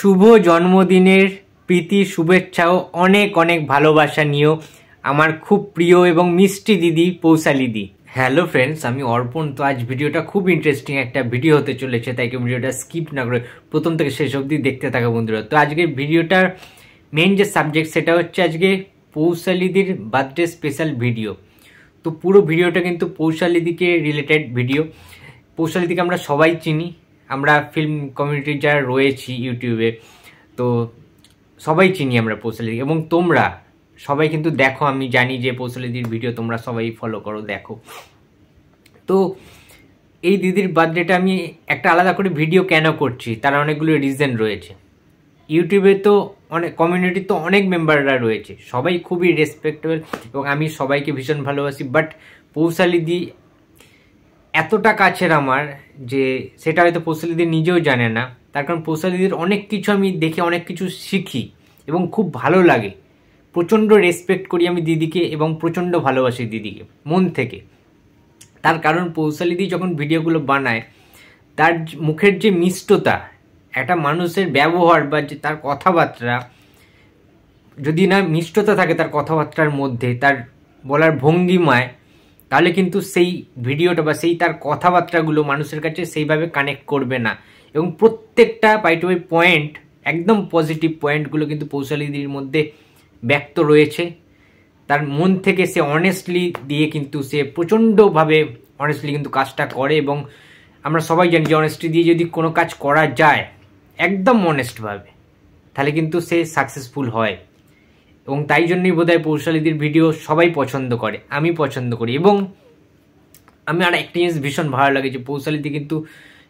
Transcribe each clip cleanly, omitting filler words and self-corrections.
শুভ জন্মদিনের প্রীতি শুভেচ্ছা ও অনেক অনেক ভালোবাসা নিয়েও আমার খুব প্রিয় এবং মিষ্টি দিদি পৌশালিদি। হ্যালো ফ্রেন্ডস, আমি অর্পণ। তো আজ ভিডিওটা খুব ইন্টারেস্টিং একটা ভিডিও হতে চলেছে, তাই ভিডিওটা স্কিপ না করে প্রথম থেকে শেষ অবধি দেখতে থাকা বন্ধুরা। তো আজকের ভিডিওটার মেন যে সাবজেক্ট সেটা হচ্ছে আজকে পৌশালিদির বার্থডে স্পেশাল ভিডিও। তো পুরো ভিডিওটা কিন্তু পৌশালিদিকে রিলেটেড ভিডিও। পৌশালিদিকে আমরা সবাই চিনি, আমরা ফিল্ম কমিউনিটির যারা রয়েছি ইউটিউবে, তো সবাই চিনি আমরা পৌশালিদিকে। এবং তোমরা সবাই কিন্তু দেখো, আমি জানি যে পৌশালিদির ভিডিও তোমরা সবাই ফলো করো, দেখো। তো এই দিদির বার্থডেটা আমি একটা আলাদা করে ভিডিও কেন করছি, তার অনেকগুলো রিজন রয়েছে। ইউটিউবে তো অনেক কমিউনিটি তো অনেক মেম্বাররা রয়েছে, সবাই খুবই রেসপেক্টেবল এবং আমি সবাইকে ভীষণ ভালোবাসি। বাট পৌশালিদি এতটা কাছের আমার যে সেটা হয়তো পৌশালিদি নিজেও জানে না। তার কারণ পৌশালিদির অনেক কিছু আমি দেখে অনেক কিছু শিখি এবং খুব ভালো লাগে। প্রচণ্ড রেসপেক্ট করি আমি দিদিকে এবং প্রচণ্ড ভালোবাসি দিদিকে মন থেকে। তার কারণ পৌশালিদি যখন ভিডিওগুলো বানায়, তার মুখের যে মিষ্টতা, একটা মানুষের ব্যবহার বা যে তার কথাবার্তা, যদি না মিষ্টতা থাকে তার কথাবার্তার মধ্যে, তার বলার ভঙ্গিমায়, তাহলে কিন্তু সেই ভিডিওটা বা সেই তার কথাবার্তাগুলো মানুষের কাছে সেইভাবে কানেক্ট করবে না। এবং প্রত্যেকটা টু পয়েন্ট, একদম পজিটিভ পয়েন্টগুলো কিন্তু পৌশালিদির মধ্যে ব্যক্ত রয়েছে। তার মন থেকে সে অনেস্টলি দিয়ে কিন্তু সে প্রচণ্ডভাবে অনেস্টলি কিন্তু কাজটা করে। এবং আমরা সবাই জানি যে অনেস্টি দিয়ে যদি কোনো কাজ করা যায় একদম অনেস্টভাবে, তাহলে কিন্তু সে সাকসেসফুল হয়। এবং তাই জন্যই বোধহয় পৌশালিদির ভিডিও সবাই পছন্দ করে, আমি পছন্দ করি। এবং আমি আর একটা জিনিস ভীষণ ভালো লাগে যে পৌশালিদি কিন্তু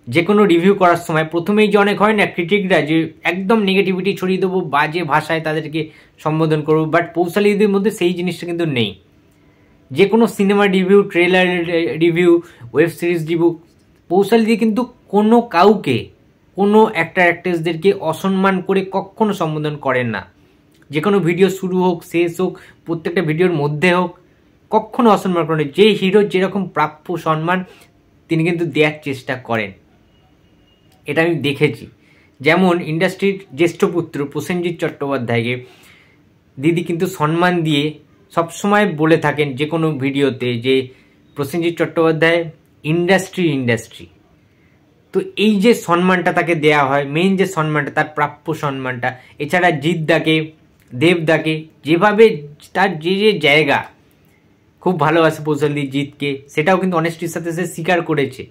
যে কোনো রিভিউ করার সময় প্রথমেই যে অনেক হয় না ক্রিটিকরা যে একদম নেগেটিভিটি ছড়িয়ে দেবো, বাজে ভাষায় তাদেরকে সম্বোধন করবো, বাট পৌশালিদির মধ্যে সেই জিনিসটা কিন্তু নেই। যে কোনো cinema review, trailer review, web series review, পৌশালিদি কিন্তু কোনো কাউকে, কোনো অ্যাক্টর অ্যাক্ট্রেসদেরকে অসম্মান করে কখনো সম্বোধন করেন না। যে কোনো ভিডিও শুরু হোক শেষ হোক, প্রত্যেকটা ভিডিওর মধ্যে হোক, কখনো অসম্মান করেন। যে হিরোর যেরকম প্রাপ্য সম্মান তিনি কিন্তু দেওয়ার চেষ্টা করেন, এটা আমি দেখেছি। যেমন ইন্ডাস্ট্রির জ্যেষ্ঠ পুত্র প্রসেনজিৎ চট্টোপাধ্যায়কে দিদি কিন্তু সম্মান দিয়ে সবসময় বলে থাকেন যে কোনো ভিডিওতে যে প্রসেনজিৎ চট্টোপাধ্যায় ইন্ডাস্ট্রি। তো এই যে সম্মানটা তাকে দেয়া হয়, মেন যে সম্মানটা, তার প্রাপ্য সম্মানটা, এছাড়া জিৎদাকে, দেবদাকে যেভাবে তার যে যে জায়গা, খুব ভালোবাসে পৌশালিদি জিৎকে, সেটাও কিন্তু অনেস্টির সাথে সে স্বীকার করেছে।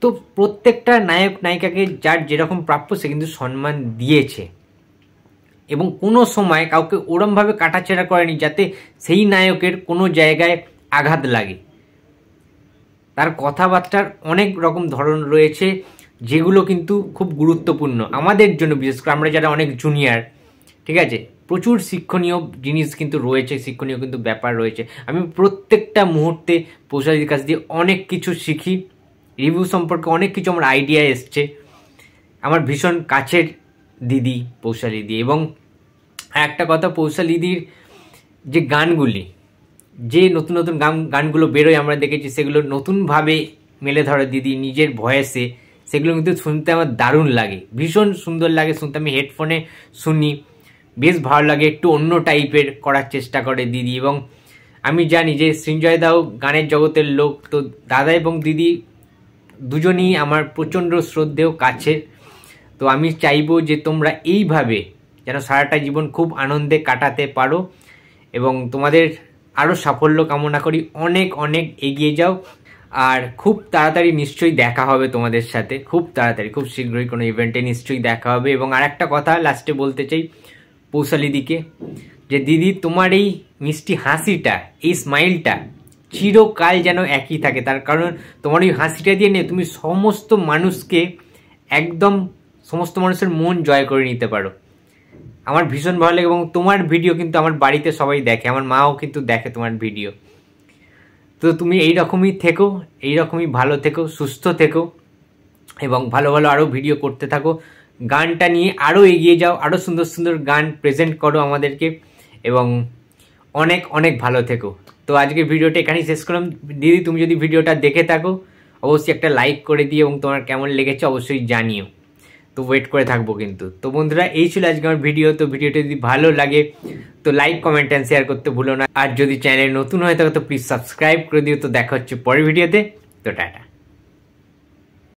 তো প্রত্যেকটা নায়ক নায়িকাকে যার যেরকম প্রাপ্য সে কিন্তু সম্মান দিয়েছে এবং কোনো সময় কাউকে ওরমভাবে কাটাছেড়া করেনি যাতে সেই নায়কের কোনো জায়গায় আঘাত লাগে। তার কথাবার্তার অনেক রকম ধরন রয়েছে যেগুলো কিন্তু খুব গুরুত্বপূর্ণ আমাদের জন্য, বিশেষ করে আমরা যারা অনেক জুনিয়র, ঠিক আছে। প্রচুর শিক্ষণীয় জিনিস কিন্তু রয়েছে, শিক্ষণীয় কিন্তু ব্যাপার রয়েছে। আমি প্রত্যেকটা মুহূর্তে পৌশালিদির কাছ দিয়ে অনেক কিছু শিখি, রিভিউ সম্পর্কে অনেক কিছু আমার আইডিয়া এসছে। আমার ভীষণ কাছের দিদি পৌশালিদি। এবং একটা কথা, পৌশালিদির যে গানগুলি, যে নতুন নতুন গানগুলো বেরোয় আমরা দেখেছি, সেগুলো নতুনভাবে মেলে ধরে দিদি নিজের ভয়েসে, সেগুলো কিন্তু শুনতে আমার দারুণ লাগে, ভীষণ সুন্দর লাগে শুনতে। আমি হেডফোনে শুনি, বেশ ভালো লাগে, একটু অন্য টাইপের করার চেষ্টা করে দিদি। এবং আমি জানি যে সৃঞ্জয় দাও গানের জগতের লোক, তো দাদা এবং দিদি দুজনই আমার প্রচণ্ড শ্রদ্ধেয় কাছের। তো আমি চাইবো যে তোমরা এইভাবে যেন সারাটা জীবন খুব আনন্দে কাটাতে পারো এবং তোমাদের আরও সাফল্য কামনা করি। অনেক অনেক এগিয়ে যাও, আর খুব তাড়াতাড়ি নিশ্চয়ই দেখা হবে তোমাদের সাথে, খুব তাড়াতাড়ি, খুব শীঘ্রই কোনো ইভেন্টে নিশ্চয়ই দেখা হবে। এবং আর একটা কথা লাস্টে বলতে চাই পৌশালিদিকে, যে দিদি তোমার এই মিষ্টি হাসিটা, এই স্মাইলটা চিরকাল যেন একই থাকে। তার কারণ তোমার ওই হাসিটা দিয়ে নিয়ে তুমি সমস্ত মানুষকে, একদম সমস্ত মানুষের মন জয় করে নিতে পারো। আমার ভীষণ ভালো লাগে। এবং তোমার ভিডিও কিন্তু আমার বাড়িতে সবাই দেখে, আমার মাও কিন্তু দেখে তোমার ভিডিও। তো তুমি এইরকমই থেকো, এইরকমই ভালো থেকো, সুস্থ থেকো এবং ভালো ভালো আরও ভিডিও করতে থাকো। গানটা নিয়ে আরও এগিয়ে যাও, আরও সুন্দর সুন্দর গান প্রেজেন্ট করো আমাদেরকে এবং অনেক অনেক ভালো থেকো। তো আজকের ভিডিওটা এখানেই শেষ করলাম। দিদি তুমি যদি ভিডিওটা দেখে থাকো অবশ্যই একটা লাইক করে দিও এবং তোমার কেমন লেগেছে অবশ্যই জানিও। তো ওয়েট করে থাকবো কিন্তু। তো বন্ধুরা এই ছিল আজকে আমার ভিডিও। তো ভিডিওটা যদি ভালো লাগে তো লাইক কমেন্ট অ্যান্ড শেয়ার করতে ভুলো না। আর যদি চ্যানেল নতুন হয়ে থাকে তো প্লিজ সাবস্ক্রাইব করে দিও। তো দেখা হচ্ছে পরের ভিডিওতে। তো টাটা।